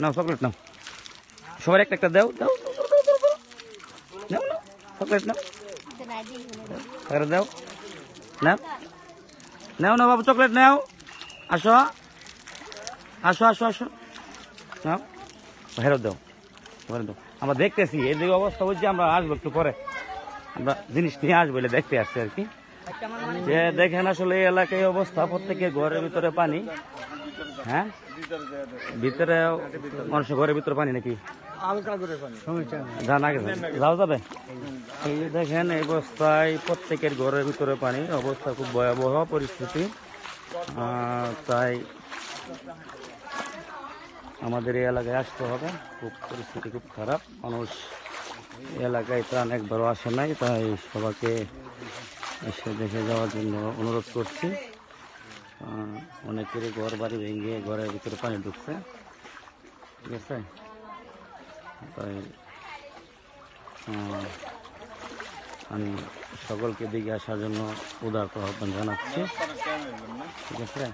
নাও chocolate নাও, সবার একটা একটা দাও দাও নাও নাও চকলেট নাও, দাও নাও নাও নাও বাবু চকলেট নাও, আসো আসো আসো আসো নাও, ফেরত দাও ফেরত দাও। আমরা দেখতেছি এই যে অবস্থা হচ্ছে, আমরা আসবো একটু পরে, আমরা জিনিস নিয়ে আসবো বলে দেখতে আসছি আর কি। যে দেখেন আসলে এই এলাকায় অবস্থা, প্রত্যেকের ঘরের ভিতরে পানি। হ্যাঁ ভিতরে মানুষের ঘরের ভিতরে পানি নাকি জানা গেছে, যাও যাবে। এই দেখেন এই অবস্থায় প্রত্যেকের ঘরের ভিতরে পানি, অবস্থা খুব ভয়াবহ পরিস্থিতি। তাই আমাদের এই এলাকায় আসতে হবে, খুব পরিস্থিতি খুব খারাপ। মানুষ এলাকায় ত্রাণ একবারও আসে নাই, তাই সবাইকে এসে দেখে যাওয়ার জন্য অনুরোধ করছি। অনেকেরই ঘর বাড়ি ভেঙে ঘরের ভিতরে পানি ঢুকছে, ঠিক আছে। তাই আমি সকলকে দিকে আসার জন্য উদারত আহ্বান জানাচ্ছি, ঠিক আছে।